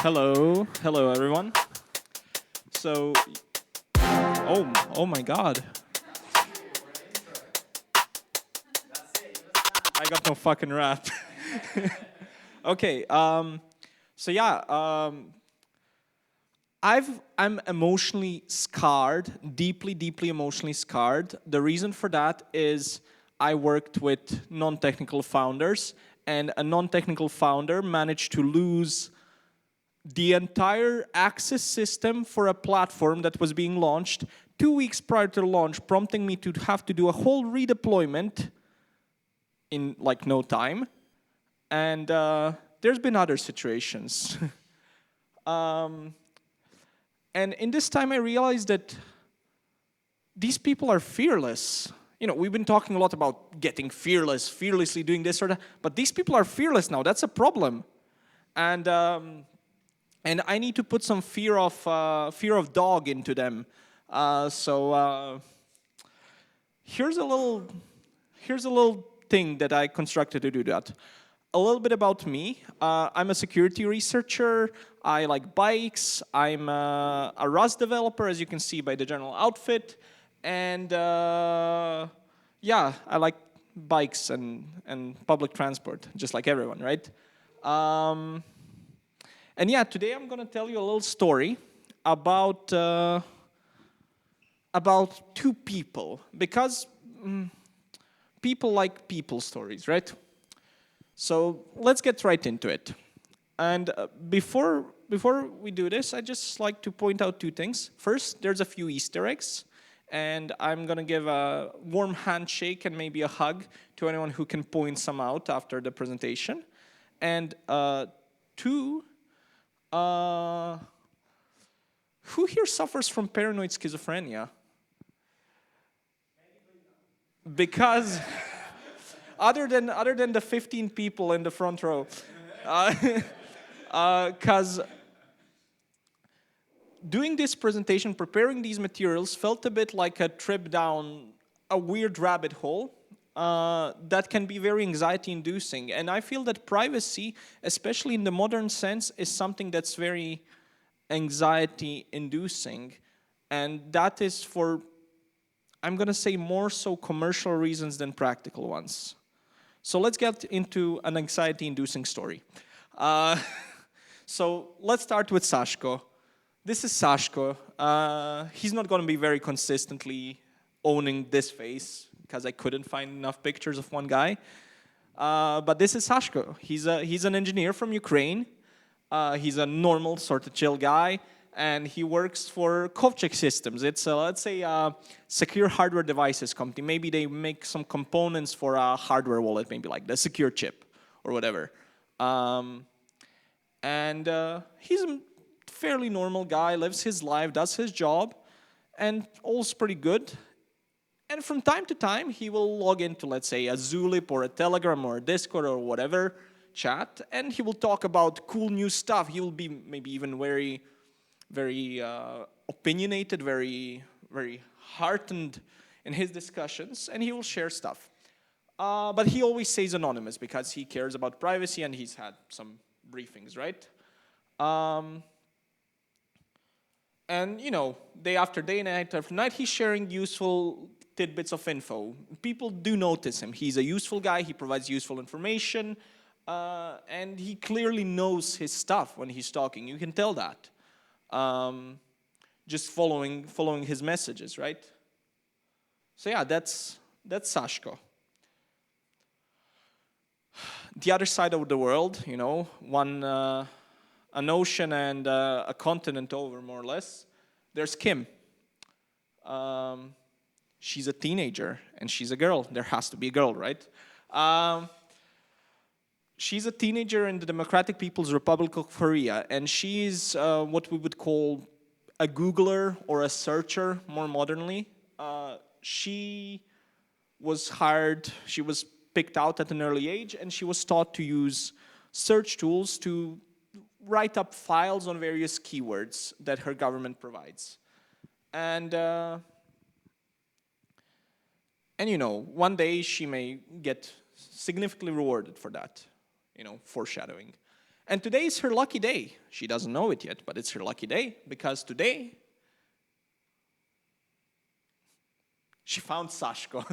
Hello everyone. So, oh my God, I got no fucking rap. Okay, so yeah, I'm emotionally scarred, deeply emotionally scarred. The reason for that is I worked with non-technical founders, and a non-technical founder managed to lose the entire access system for a platform that was being launched 2 weeks prior to launch, prompting me to have to do a whole redeployment in like no time. And there's been other situations. And in this time, I realized that these people are fearless. You know, we've been talking a lot about getting fearless, fearlessly doing this or that, but these people are fearless now. That's a problem. And I need to put some fear of dog into them. So here's a little thing that I constructed to do that. A little bit about me. I'm a security researcher. I like bikes. I'm a Rust developer, as you can see by the general outfit. And yeah, I like bikes and public transport, just like everyone, right? And yeah, today I'm going to tell you a little story about two people, because people like people stories, right? So let's get right into it. And before we do this, I just like to point out two things. First, there's a few Easter eggs, and I'm gonna give a warm handshake and maybe a hug to anyone who can point some out after the presentation. And two, who here suffers from paranoid schizophrenia? Because other than the 15 people in the front row, because doing this presentation, preparing these materials, felt a bit like a trip down a weird rabbit hole that can be very anxiety-inducing. And I feel that privacy, especially in the modern sense, is something that's very anxiety-inducing. And that is for, I'm going to say, more so commercial reasons than practical ones. So let's get into an anxiety-inducing story. So let's start with Sashko. This is Sashko. He's not going to be very consistently owning this face because I couldn't find enough pictures of one guy. But this is Sashko. He's an engineer from Ukraine. He's a normal, sort of chill guy, and he works for Kovchik Systems. It's, let's say, a secure hardware devices company. Maybe they make some components for a hardware wallet, maybe like the secure chip or whatever. And he's a fairly normal guy, lives his life, does his job, and all's pretty good. And from time to time, he will log into, let's say, a Zulip or a Telegram or a Discord or whatever chat, and he will talk about cool new stuff. He will be maybe even very opinionated, very heartened in his discussions, and he will share stuff. But he always stays anonymous because he cares about privacy, and he's had some briefings, right? And, you know, day after day, night after night, he's sharing useful tidbits of info. People do notice him. He's a useful guy. He provides useful information. And he clearly knows his stuff when he's talking. You can tell that. Just following his messages, right? So yeah, that's Sashko. The other side of the world, you know, an ocean and a continent over, more or less, there's Kim. She's a teenager, and she's a girl. There has to be a girl, right? She's a teenager in the Democratic People's Republic of Korea, and she's what we would call a Googler or a searcher, more modernly. She was hired, she was picked out at an early age, and she was taught to use search tools to write up files on various keywords that her government provides. And you know, one day she may get significantly rewarded for that, you know, foreshadowing. And today is her lucky day. She doesn't know it yet, but it's her lucky day because today she found Sashko.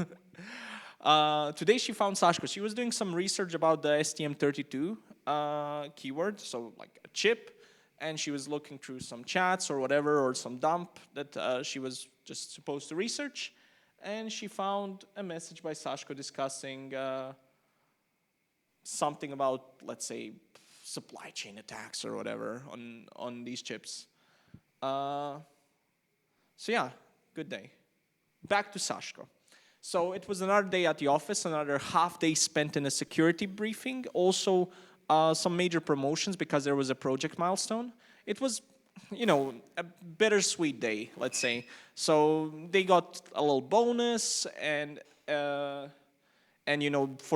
Today she found Sashko. She was doing some research about the STM32 keyword, so like a chip, and she was looking through some chats or whatever, or some dump that she was just supposed to research, and she found a message by Sashko discussing something about, let's say, supply chain attacks or whatever on these chips. So yeah, good day. Back to Sashko. So it was another day at the office, another half day spent in a security briefing. Also, some major promotions because there was a project milestone. It was, a bittersweet day, let's say. So they got a little bonus, and for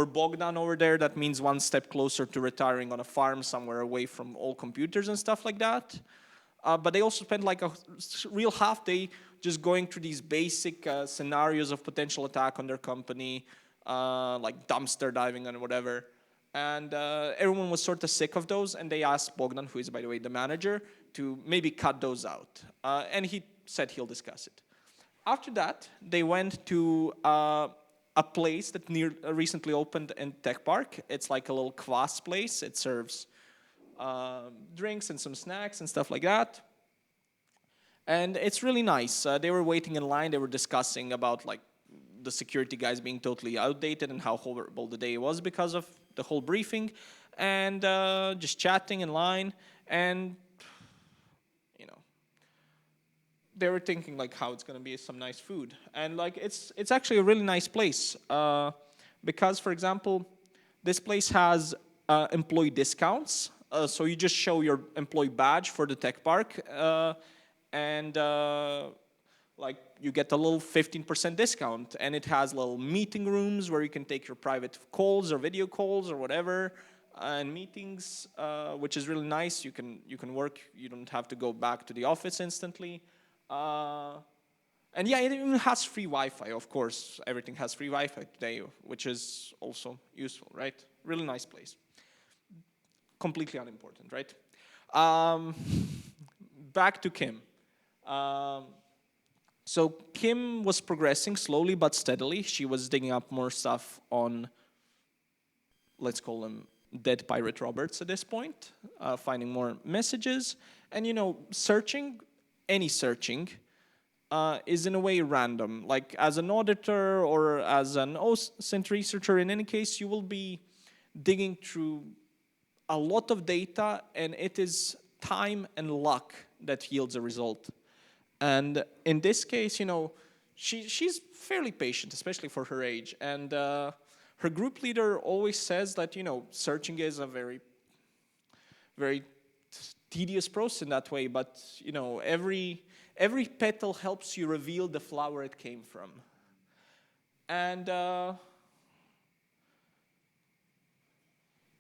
Bogdan over there, that means one step closer to retiring on a farm somewhere away from all computers and stuff like that. But they also spent like a real half day just going through these basic scenarios of potential attack on their company, like dumpster diving and whatever. And everyone was sort of sick of those, and they asked Bogdan, who is, by the way, the manager, to maybe cut those out. And he said he'll discuss it. After that, they went to a place that recently opened in Tech Park. It's like a little kvass place. It serves drinks and some snacks and stuff like that. And it's really nice. They were waiting in line. They were discussing about like the security guys being totally outdated and how horrible the day was because of the whole briefing, and just chatting in line. And they were thinking like how it's going to be some nice food, and like it's actually a really nice place because, for example, this place has employee discounts. So you just show your employee badge for the tech park, and like you get a little 15% discount, and it has little meeting rooms where you can take your private calls or video calls or whatever, and meetings, which is really nice. You can work. You don't have to go back to the office instantly. And yeah, it even has free Wi-Fi, of course. Everything has free Wi-Fi today, which is also useful, right? Really nice place. Completely unimportant, right? Back to Kim. So Kim was progressing slowly but steadily. She was digging up more stuff on, let's call them dead pirate Roberts at this point, finding more messages. And searching, any searching, is in a way random. Like as an auditor or as an OSINT researcher, in any case, you will be digging through a lot of data, and it is time and luck that yields a result. And in this case, she's fairly patient, especially for her age. And her group leader always says that, searching is a very, very tedious process in that way, but every petal helps you reveal the flower it came from. And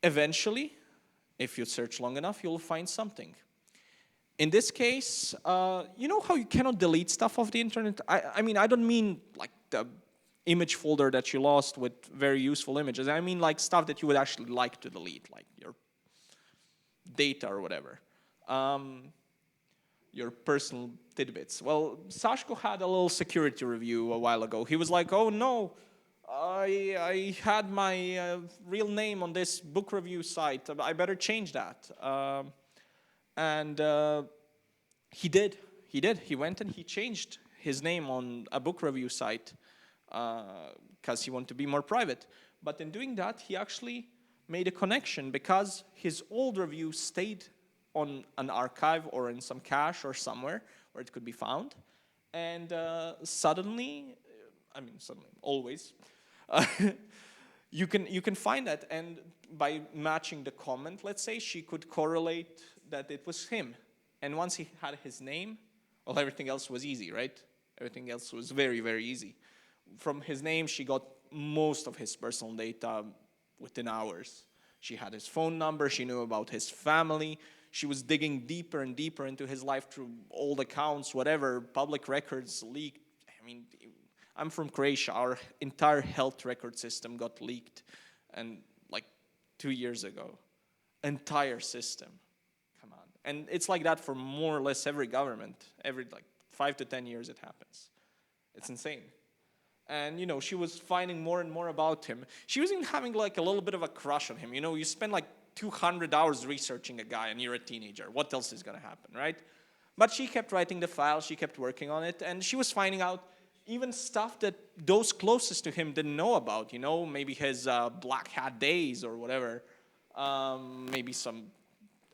eventually, if you search long enough, you'll find something. In this case, you know how you cannot delete stuff off the internet? I mean, I don't mean like the image folder that you lost with very useful images. I mean like stuff that you would actually like to delete, like your data or whatever. Your personal tidbits. Well, Sashko had a little security review a while ago. He was like, oh no, I had my real name on this book review site. I better change that. And he did. He went and he changed his name on a book review site because he wanted to be more private. But in doing that, he actually made a connection because his old review stayed on an archive or in some cache or somewhere where it could be found. And suddenly, always, you can find that. And by matching the comment, let's say, she could correlate that it was him. And once he had his name, well, everything else was easy, right? Everything else was very, very easy. From his name, she got most of his personal data within hours. She had his phone number. She knew about his family. She was digging deeper and deeper into his life through old accounts, whatever, public records leaked. I mean, I'm from Croatia. Our entire health record system got leaked, and like 2 years ago. entire system. Come on. And it's like that for more or less every government. Every like 5 to 10 years it happens. It's insane. And, you know, she was finding more and more about him. She was even having like a little bit of a crush on him. You know, you spend like 200 hours researching a guy and you're a teenager. What else is going to happen, right? But she kept writing the file. She kept working on it. And she was finding out even stuff that those closest to him didn't know about. You know, maybe his black hat days or whatever. Maybe some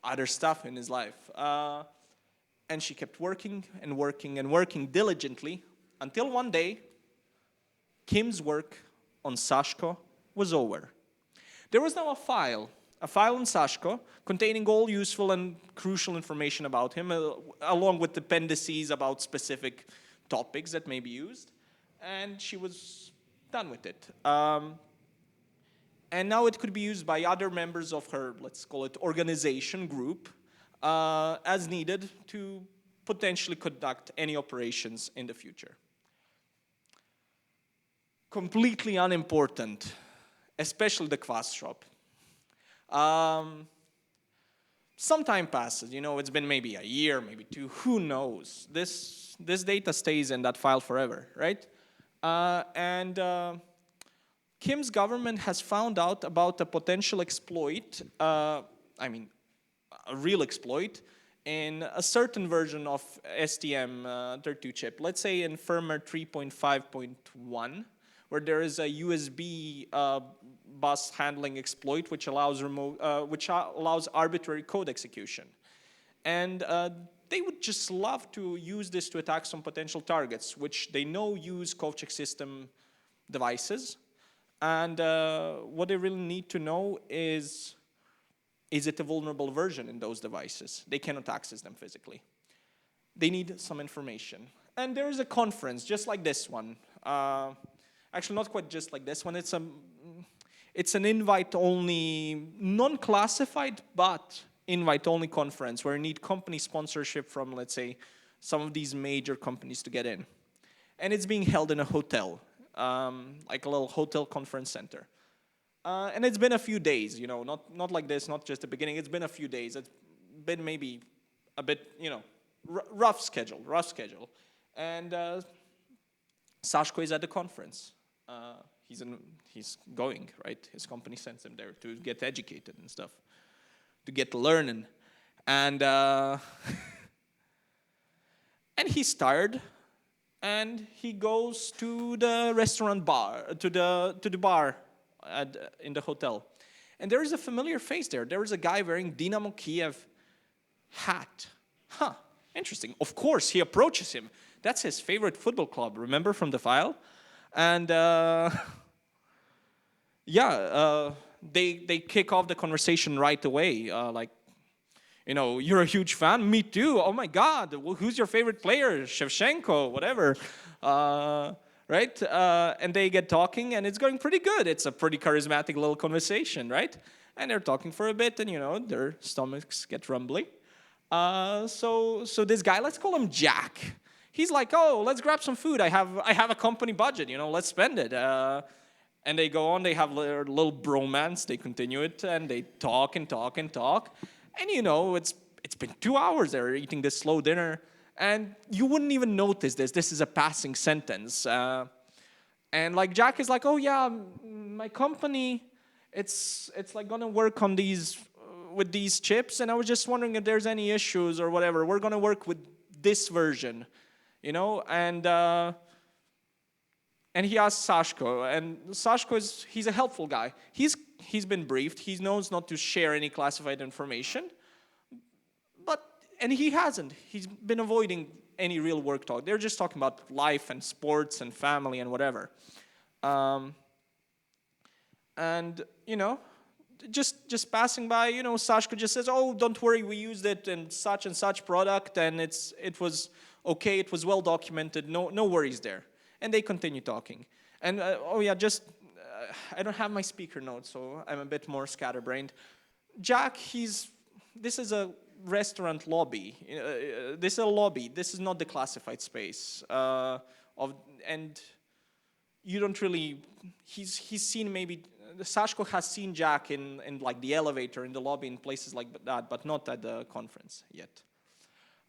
other stuff in his life. And she kept working and working and working diligently until one day, Kim's work on Sashko was over. There was now a file on Sashko containing all useful and crucial information about him, along with appendices about specific topics that may be used, and she was done with it. And now it could be used by other members of her, let's call it, organization group, as needed to potentially conduct any operations in the future. Completely unimportant, especially the Kvass shop. Some time passes, you know, it's been maybe a year, maybe 2, who knows? This data stays in that file forever, right? Kim's government has found out about a potential exploit, a real exploit, in a certain version of STM32 chip. Let's say in firmware 3.5.1, where there is a USB bus handling exploit which allows arbitrary code execution. And they would just love to use this to attack some potential targets, which they know use Kovchik system devices. And what they really need to know is it a vulnerable version in those devices? They cannot access them physically. They need some information. And there is a conference just like this one. Actually, not quite just like this one. It's an invite-only, non-classified, but invite-only conference where you need company sponsorship from, let's say, some of these major companies to get in. And it's being held in a hotel, like a little hotel conference center. And it's been a few days, you know, not like this, not just the beginning. It's been a few days. It's been maybe a bit, you know, rough schedule. And Sashko is at the conference. He's going, right? His company sends him there to get educated and stuff, to get learning. And and he's tired, and he goes to the restaurant bar, to the bar in the hotel. And there is a familiar face there. There is a guy wearing Dynamo Kiev hat. Huh, interesting. Of course, he approaches him. That's his favorite football club, remember, from the file? And they kick off the conversation right away. Like, you know, you're a huge fan? Me too. Oh my God, who's your favorite player? Shevchenko, whatever. Right? And they get talking, and it's going pretty good. It's a pretty charismatic little conversation, right? And they're talking for a bit, and, you know, their stomachs get rumbly. So this guy, let's call him Jack. He's like, oh, let's grab some food. I have a company budget, you know, let's spend it. And they go on, they have their little bromance, they continue it, and they talk and talk and talk. And, you know, it's been 2 hours they're eating this slow dinner, and you wouldn't even notice this. This is a passing sentence. And like Jack is like, oh yeah, my company, it's like gonna work on these, with these chips, and I was just wondering if there's any issues or whatever. We're gonna work with this version. You know, and he asks Sashko, and Sashko he's a helpful guy. He's been briefed. He knows not to share any classified information, and he hasn't. He's been avoiding any real work talk. They're just talking about life and sports and family and whatever. And you know, just passing by, you know, Sashko just says, oh, don't worry, we used it in such and such product, and it was okay, it was well documented, no worries there. And they continue talking. And oh yeah, I don't have my speaker notes, so I'm a bit more scatterbrained. Jack, this is a restaurant lobby. This is a lobby. This is not the classified space. And you don't really, he's seen maybe Sashko has seen Jack in like the elevator, in the lobby, in places like that, but not at the conference yet.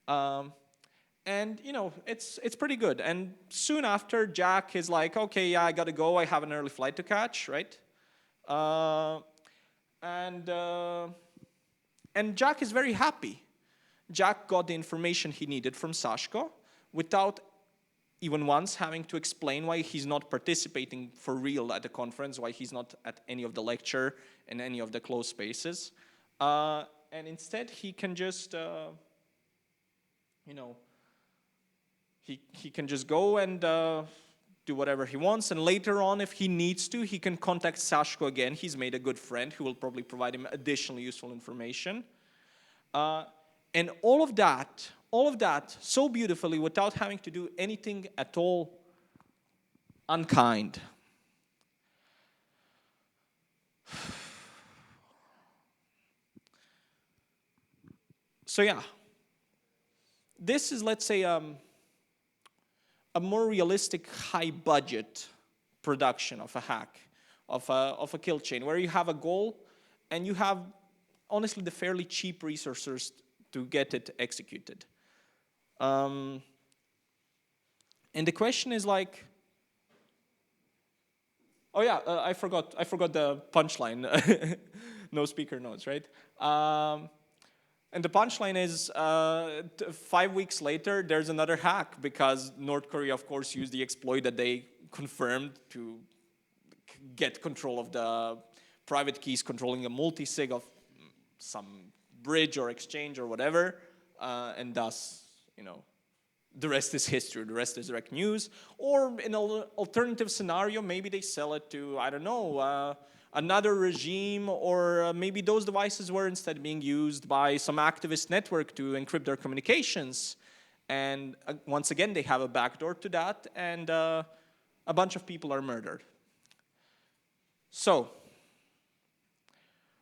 And it's pretty good. And soon after, Jack is like, okay, yeah, I gotta go. I have an early flight to catch, right? And Jack is very happy. Jack got the information he needed from Sashko without even once having to explain why he's not participating for real at the conference, why he's not at any of the lecture and any of the closed spaces. And instead, he can just, he can just go and do whatever he wants. And later on, if he needs to, he can contact Sashko again. He's made a good friend who will probably provide him additional useful information. And all of that so beautifully without having to do anything at all unkind. So yeah, this is, let's say, a more realistic high-budget production of a hack, of a kill chain, where you have a goal and you have, honestly, the fairly cheap resources to get it executed. And the question is like, oh yeah, I forgot the punchline. No speaker notes, right? And the punchline is 5 weeks later, there's another hack because North Korea, of course, used the exploit that they confirmed to get control of the private keys controlling a multi-sig of some bridge or exchange or whatever, and thus, the rest is history, the rest is direct news. Or in an alternative scenario, maybe they sell it to, I don't know, another regime, or maybe those devices were instead being used by some activist network to encrypt their communications. And once again, they have a backdoor to that, and a bunch of people are murdered. So,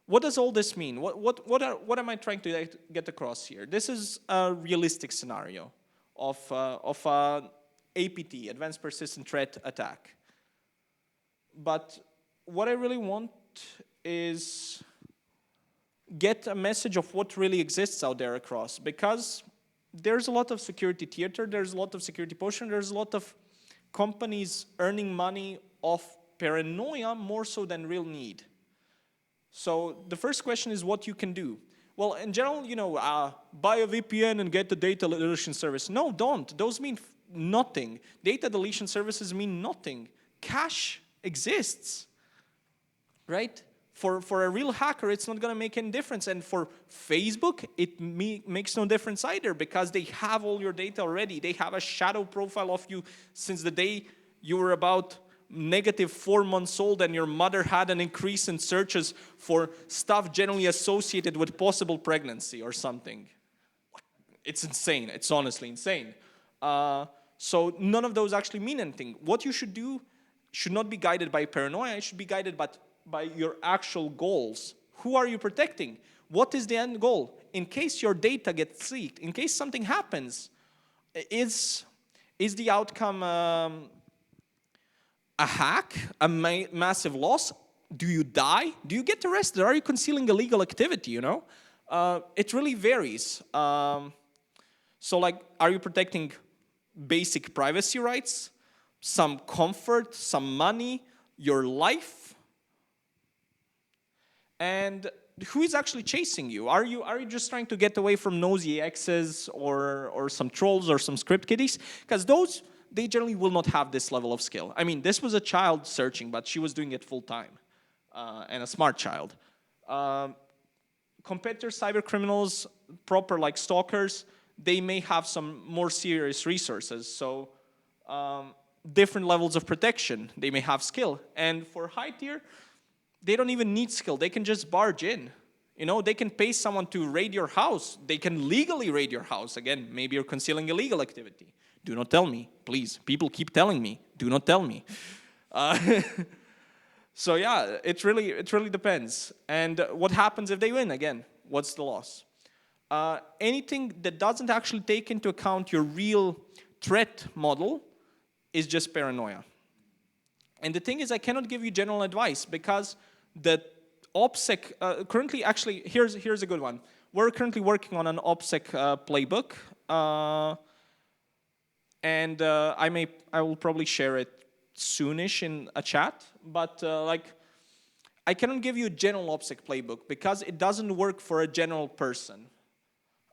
what does all this mean? What am I trying to get across here? This is a realistic scenario of an APT, Advanced Persistent Threat attack. But what I really want is get a message of what really exists out there across, because there's a lot of security theater, there's a lot of security potion, there's a lot of companies earning money off paranoia more so than real need. So the first question is what you can do. Well, in general, buy a VPN and get the data deletion service. No, don't. Those mean nothing. Data deletion services mean nothing. Cache exists, right? For a real hacker, it's not going to make any difference. And for Facebook, it makes no difference either, because they have all your data already. They have a shadow profile of you since the day you were about -4 months old and your mother had an increase in searches for stuff generally associated with possible pregnancy or something. It's insane. It's honestly insane. So none of those actually mean anything. What you should do should not be guided by paranoia. It should be guided by your actual goals. Who are you protecting? What is the end goal? In case your data gets leaked, in case something happens, is the outcome a hack, a massive loss? Do you die? Do you get arrested? Are you concealing illegal activity, It really varies. So like, are you protecting basic privacy rights, some comfort, some money, your life? And who is actually chasing you? Are you just trying to get away from nosy exes or some trolls or some script kiddies? Because those, they generally will not have this level of skill. I mean, this was a child searching, but she was doing it full time, and a smart child. Competitor cyber criminals, proper like stalkers, they may have some more serious resources. So different levels of protection. They may have skill. And for high tier, they don't even need skill. They can just barge in. They can pay someone to raid your house. They can legally raid your house. Again, maybe you're concealing illegal activity. Do not tell me, please. People keep telling me. Do not tell me. So yeah, it really depends. And what happens if they win? Again, what's the loss? Anything that doesn't actually take into account your real threat model is just paranoia. And the thing is, I cannot give you general advice, because The OPSEC, currently, actually, here's a good one. We're currently working on an OPSEC playbook, and I will probably share it soonish in a chat. But I cannot give you a general OPSEC playbook because it doesn't work for a general person.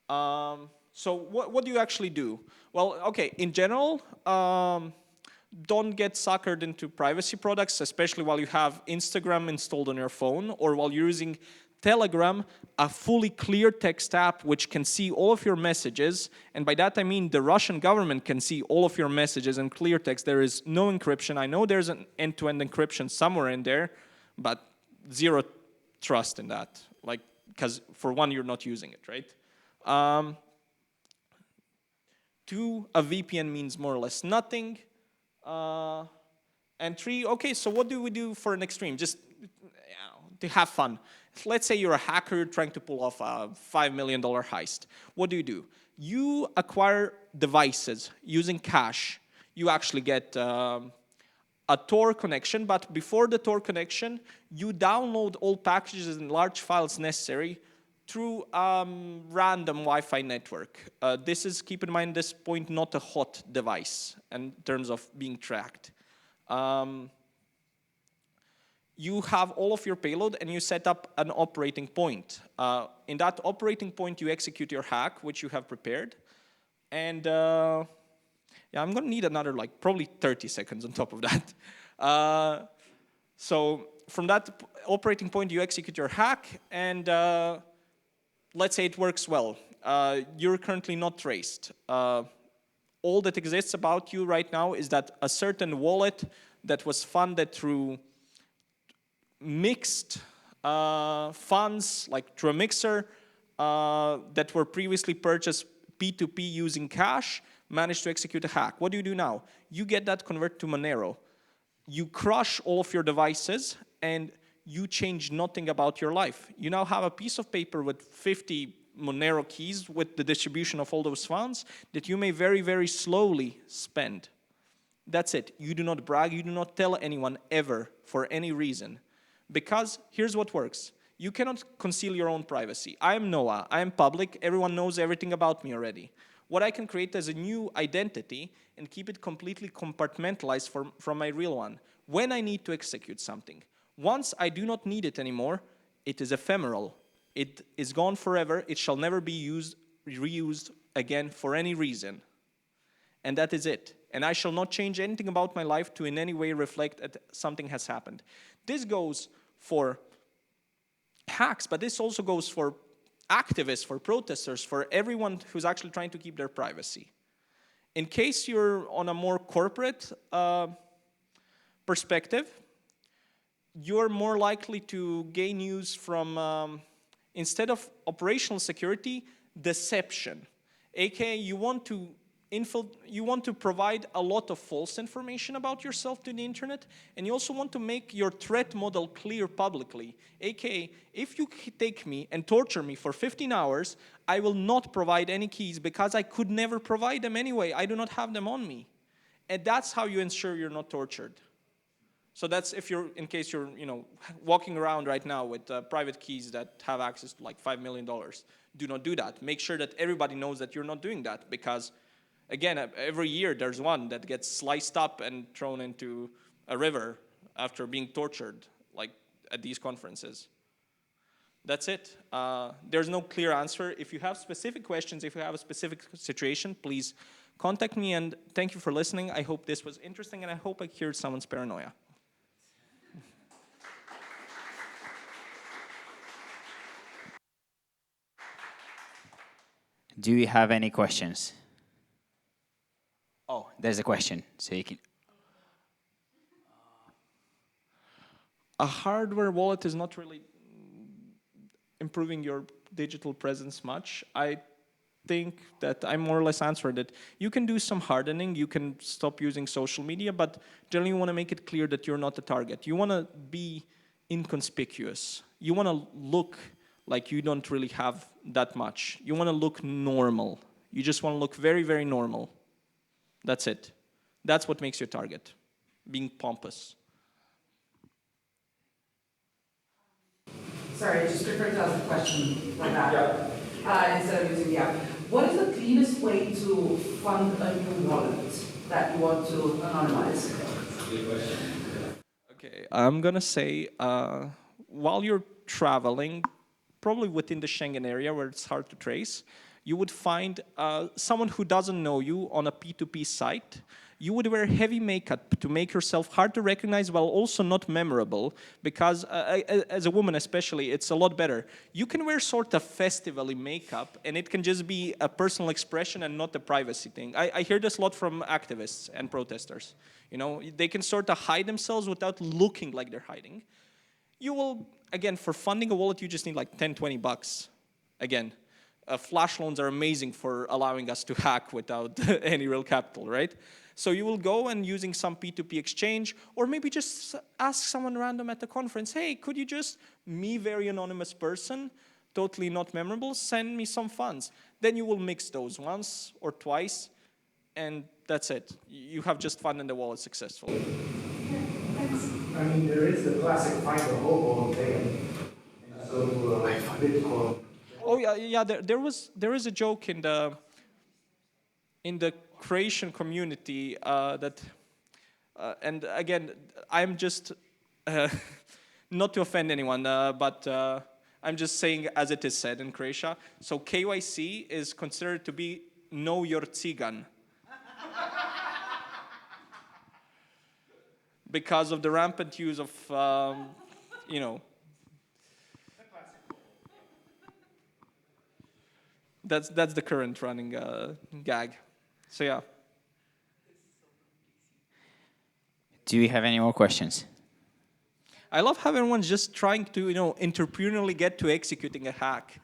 So what do you actually do? Well, okay, in general, don't get suckered into privacy products, especially while you have Instagram installed on your phone or while you're using Telegram, a fully clear text app which can see all of your messages. And by that I mean the Russian government can see all of your messages in clear text. There is no encryption. I know there's an end-to-end encryption somewhere in there, but zero trust in that. Like, because for one, you're not using it, right? Two, a VPN means more or less nothing. And three, okay, so what do we do for an extreme? Just to have fun. Let's say you're a hacker, you're trying to pull off a $5 million heist. What do? You acquire devices using cash. You actually get a Tor connection, but before the Tor connection, you download all packages and large files necessary through random Wi-Fi network. This is, keep in mind, this point, not a hot device in terms of being tracked. You have all of your payload and you set up an operating point. In that operating point, you execute your hack, which you have prepared. And yeah, I'm going to need another, probably 30 seconds on top of that. So from that operating point, you execute your hack, and let's say it works well. You're currently not traced. All that exists about you right now is that a certain wallet that was funded through mixed funds, like through a mixer, that were previously purchased P2P using cash, managed to execute a hack. What do you do now? You get that converted to Monero. You crush all of your devices, and you change nothing about your life. You now have a piece of paper with 50 Monero keys with the distribution of all those funds that you may very, very slowly spend. That's it. You do not brag. You do not tell anyone ever for any reason. Because here's what works. You cannot conceal your own privacy. I am Noah. I am public. Everyone knows everything about me already. What I can create is a new identity and keep it completely compartmentalized from my real one when I need to execute something. Once I do not need it anymore, it is ephemeral. It is gone forever. It shall never be reused again for any reason. And that is it. And I shall not change anything about my life to in any way reflect that something has happened. This goes for hacks, but this also goes for activists, for protesters, for everyone who's actually trying to keep their privacy. In case you're on a more corporate perspective, you're more likely to gain use from, instead of operational security, deception. AKA, you want to provide a lot of false information about yourself to the internet, and you also want to make your threat model clear publicly. AKA, if you take me and torture me for 15 hours, I will not provide any keys because I could never provide them anyway. I do not have them on me. And that's how you ensure you're not tortured. So that's in case you're, walking around right now with private keys that have access to like $5 million. Do not do that. Make sure that everybody knows that you're not doing that, because again, every year there's one that gets sliced up and thrown into a river after being tortured, like at these conferences. That's it. There's no clear answer. If you have specific questions, if you have a specific situation, please contact me, and thank you for listening. I hope this was interesting, and I hope I cured someone's paranoia. Do you have any questions? Oh, there's a question, so you can. A hardware wallet is not really improving your digital presence much. I think that I more or less answered it. You can do some hardening, you can stop using social media, but generally you want to make it clear that you're not a target. You want to be inconspicuous. You want to look like you don't really have that much. You want to look normal. You just want to look very, very normal. That's it. That's what makes you a target, being pompous. sorry, just prefer to ask a question like that instead of using the app. What is the cleanest way to fund a new wallet that you want to anonymize? Okay, I'm gonna say while you're traveling, probably within the Schengen area where it's hard to trace, you would find someone who doesn't know you on a P2P site. You would wear heavy makeup to make yourself hard to recognize while also not memorable, because as a woman especially, it's a lot better. You can wear sort of festival-y makeup and it can just be a personal expression and not a privacy thing. I hear this a lot from activists and protesters. You know, they can sort of hide themselves without looking like they're hiding. You will, again, for funding a wallet, you just need like 10, 20 bucks. Again, flash loans are amazing for allowing us to hack without any real capital, right? So you will go and using some P2P exchange, or maybe just ask someone random at the conference, hey, could you just, me, very anonymous person, totally not memorable, send me some funds. Then you will mix those once or twice, and that's it. You have just funded the wallet successfully. I mean, there is the classic find the hobo thing. So, Bitcoin. Oh yeah. There is a joke in the Croatian community that, and again, I'm just not to offend anyone, but I'm just saying as it is said in Croatia. So KYC is considered to be know your Tsigan. Because of the rampant use of, you know, that's the current running gag. So yeah. Do you have any more questions? I love how everyone's just trying to, you know, entrepreneurially get to executing a hack.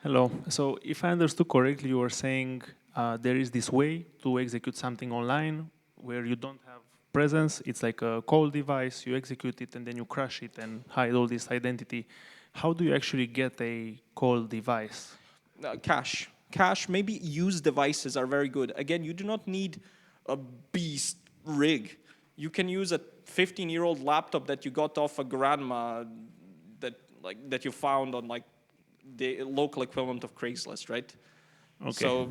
Hello. So if I understood correctly, you were saying there is this way to execute something online where you don't have presence. It's like a cold device. You execute it and then you crash it and hide all this identity. How do you actually get a cold device? Cache, maybe used devices are very good. Again, you do not need a beast rig. You can use a 15-year-old laptop that you got off a grandma that you found on like the local equivalent of Craigslist, right? Okay. So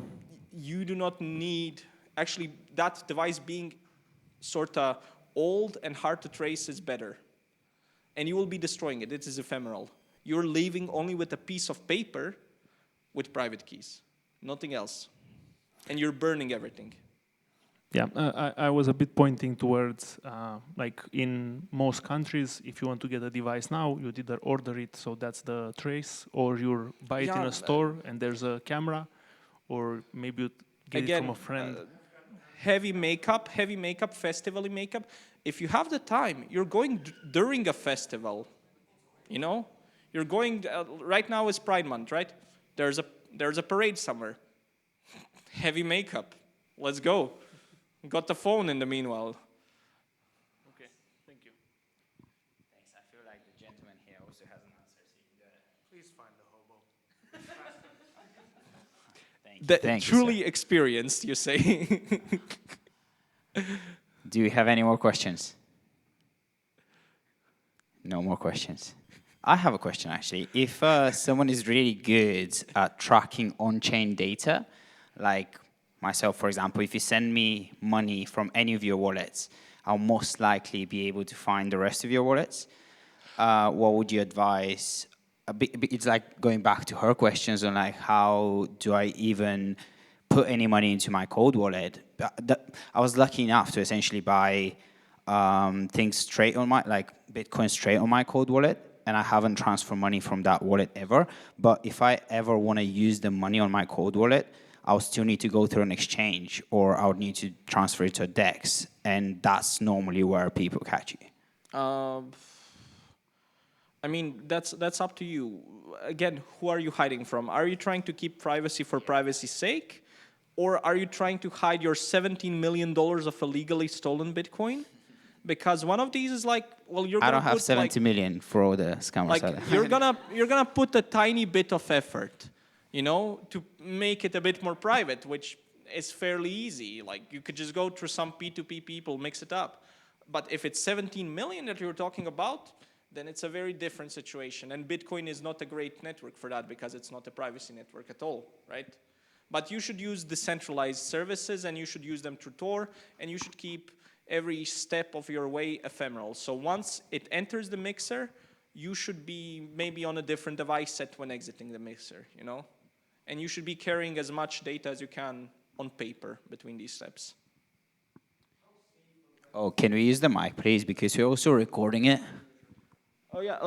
you do not need, actually that device being sort of old and hard to trace is better. And you will be destroying it. It is ephemeral. You're leaving only with a piece of paper with private keys, nothing else. And you're burning everything. Yeah, I was a bit pointing towards, like in most countries, if you want to get a device now, you either order it, so that's the trace, or you buy it in a store and there's a camera, or maybe you get it from a friend. Heavy makeup, festival makeup. If you have the time, you're going during a festival, you know? You're going, right now is Pride Month, right? There's a parade somewhere. Heavy makeup, let's go. Got the phone in the meanwhile. Okay, thank you. Thanks. I feel like the gentleman here also has an answer, so you can go ahead. Please find the hobo. Thank you, Truly sir. experienced, you say. Do you have any more questions? No more questions. I have a question, actually. If someone is really good at tracking on-chain data, like myself, for example, if you send me money from any of your wallets, I'll most likely be able to find the rest of your wallets. What would you advise? It's like going back to her questions on like, how do I even put any money into my cold wallet? I was lucky enough to essentially buy things straight on my, like Bitcoin straight on my cold wallet, and I haven't transferred money from that wallet ever. But if I ever want to use the money on my cold wallet, I'll still need to go through an exchange, or I would need to transfer it to a DEX, and that's normally where people catch you. I mean, that's up to you. Again, who are you hiding from? Are you trying to keep privacy for privacy's sake? Or are you trying to hide your $17 million of illegally stolen Bitcoin? Because one of these is like, well, you're I gonna don't have put 70 million for all the scammers like out there. you're gonna put a tiny bit of effort, you know, to make it a bit more private, which is fairly easy. Like you could just go through some P2P people, mix it up. But if it's 17 million that you're talking about, then it's a very different situation. And Bitcoin is not a great network for that because it's not a privacy network at all, right? But you should use decentralized services and you should use them through Tor and you should keep every step of your way ephemeral. So once it enters the mixer, you should be maybe on a different device set when exiting the mixer, you know? And you should be carrying as much data as you can on paper between these steps. Oh, can we use the mic, please? Because we're also recording it. Oh yeah.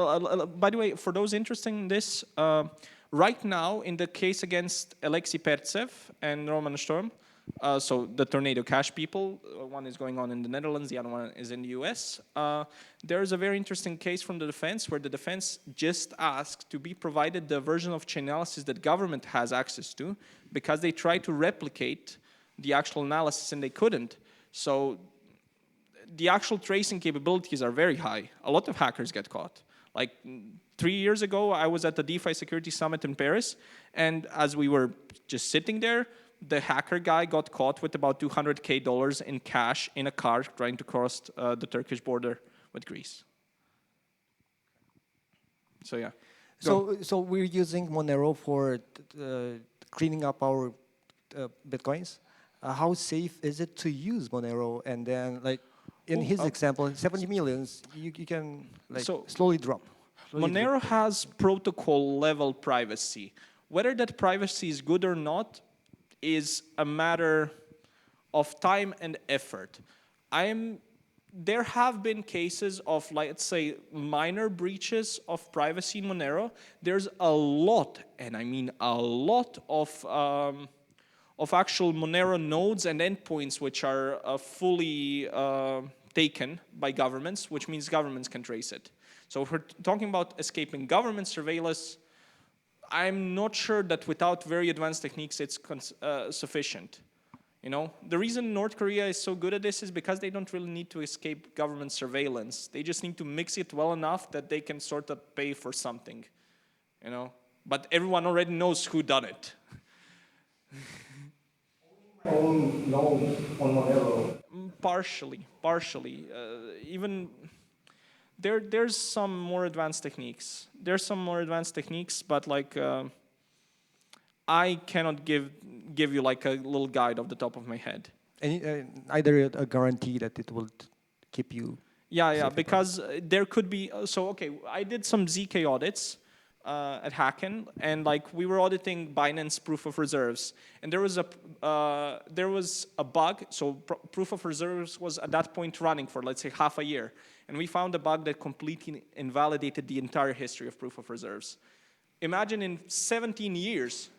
By the way, for those interested in this, right now in the case against Alexei Pertsev and Roman Storm, so the Tornado Cash people, one is going on in the Netherlands, the other one is in the US. There is a very interesting case from the defense where the defense just asked to be provided the version of Chainalysis that government has access to because they tried to replicate the actual analysis and they couldn't. So the actual tracing capabilities are very high. A lot of hackers get caught. Like 3 years ago, I was at the DeFi Security Summit in Paris, and as we were just sitting there, the hacker guy got caught with about $200K in cash in a car trying to cross the Turkish border with Greece. So yeah. So we're using Monero for cleaning up our Bitcoins. How safe is it to use Monero? And then, like, in his example, 70 millions, you can like slowly drop. Monero has protocol level privacy. Whether that privacy is good or not is a matter of time and effort. There have been cases of, let's say, minor breaches of privacy in Monero. There's a lot, and I mean a lot, of actual Monero nodes and endpoints which are fully taken by governments, which means governments can trace it. So if we're talking about escaping government surveillance, I'm not sure that without very advanced techniques it's sufficient. You know, the reason North Korea is so good at this is because they don't really need to escape government surveillance. They just need to mix it well enough that they can sort of pay for something, you know. But everyone already knows who done it. Own node on Monero. Partially. Even there's some more advanced techniques. But like I cannot give you like a little guide off the top of my head. And either a guarantee that it will keep you. Yeah, because there could be. So okay, I did some ZK audits at Hacken, and like we were auditing Binance proof of reserves, and there was a bug. So proof of reserves was at that point running for, let's say, half a year, and we found a bug that completely invalidated the entire history of proof of reserves. Imagine in 17 years,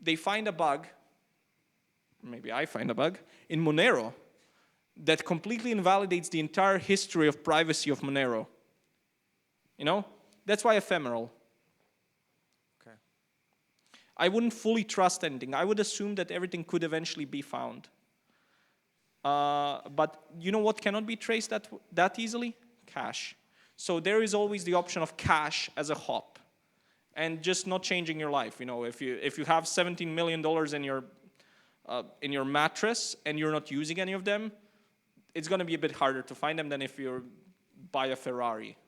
they find a bug, maybe I find a bug, in Monero that completely invalidates the entire history of privacy of Monero. You know? That's why ephemeral. Okay. I wouldn't fully trust anything. I would assume that everything could eventually be found. But you know what cannot be traced that easily? Cash. So there is always the option of cash as a hop, and just not changing your life. You know, if you have $17 million in your mattress and you're not using any of them, it's going to be a bit harder to find them than if you buy a Ferrari.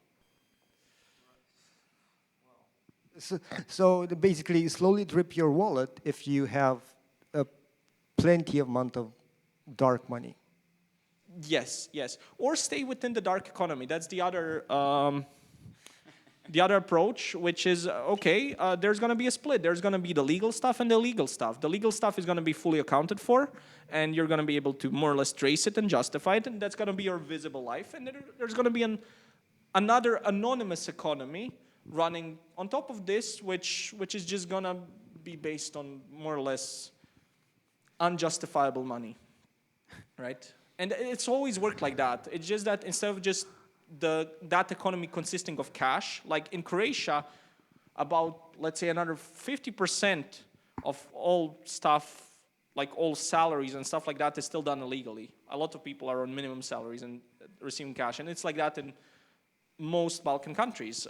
So basically, slowly drip your wallet if you have a plenty amount of dark money. Yes. Or stay within the dark economy. That's the other approach, which is, okay, there's going to be a split. There's going to be the legal stuff and the illegal stuff. The legal stuff is going to be fully accounted for, and you're going to be able to more or less trace it and justify it, and that's going to be your visible life. And there's going to be another anonymous economy running on top of this, which is just going to be based on more or less unjustifiable money, right? And it's always worked like that. It's just that instead of just that economy consisting of cash, like in Croatia, about, let's say, another 50% of all stuff, like all salaries and stuff like that, is still done illegally. A lot of people are on minimum salaries and receiving cash, and it's like that in most Balkan countries.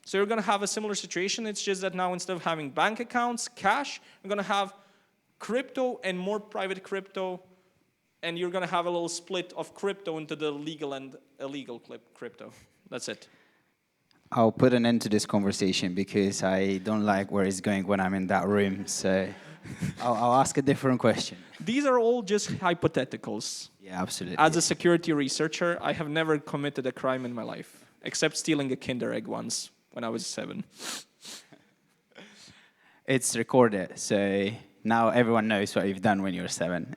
So you're going to have a similar situation. It's just that now instead of having bank accounts, cash, you're going to have crypto and more private crypto and you're going to have a little split of crypto into the legal and illegal crypto. That's it. I'll put an end to this conversation because I don't like where it's going when I'm in that room. So I'll ask a different question. These are all just hypotheticals. Yeah, absolutely. As a security researcher, I have never committed a crime in my life, except stealing a Kinder Egg once when I was 7. It's recorded, so now everyone knows what you've done when you were 7.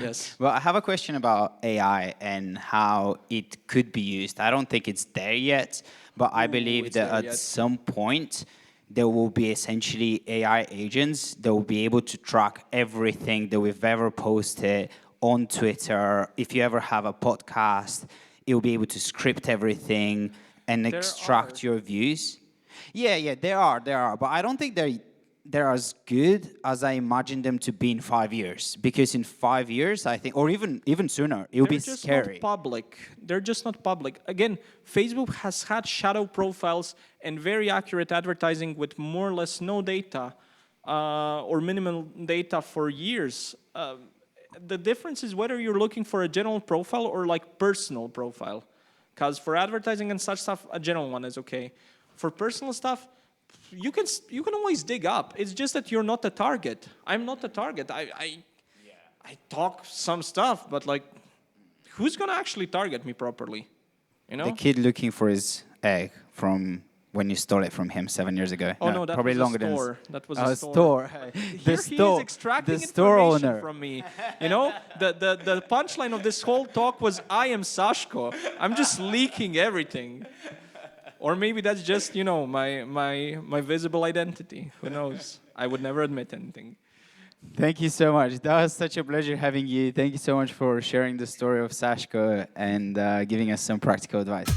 Yes. Well, I have a question about AI and how it could be used. I don't think it's there yet, but I believe it's that there at yet. some point there will be essentially AI agents that will be able to track everything that we've ever posted on Twitter. If you ever have a podcast, it will be able to script everything and There extract are. your views. Yeah, there are, but I don't think they're as good as I imagined them to be in 5 years. Because in 5 years, I think, or even sooner, it will be They're just scary. not public. They're just not public. Again, Facebook has had shadow profiles and very accurate advertising with more or less no data or minimal data for years. The difference is whether you're looking for a general profile or like personal profile. Because for advertising and such stuff, a general one is okay. For personal stuff, you can always dig up. It's just that you're not the target. I'm not the target. I talk some stuff, but like, who's gonna actually target me properly? You know? The kid looking for his egg from when you stole it from him 7 years ago. Oh no, that probably was longer a store. than That was a a store. Here he is extracting the store information owner. from me. You know, the punchline of this whole talk was, "I am Sashko." I'm just leaking everything. Or maybe that's just, you know, my visible identity. Who knows? I would never admit anything. Thank you so much. That was such a pleasure having you. Thank you so much for sharing the story of Sashko and giving us some practical advice.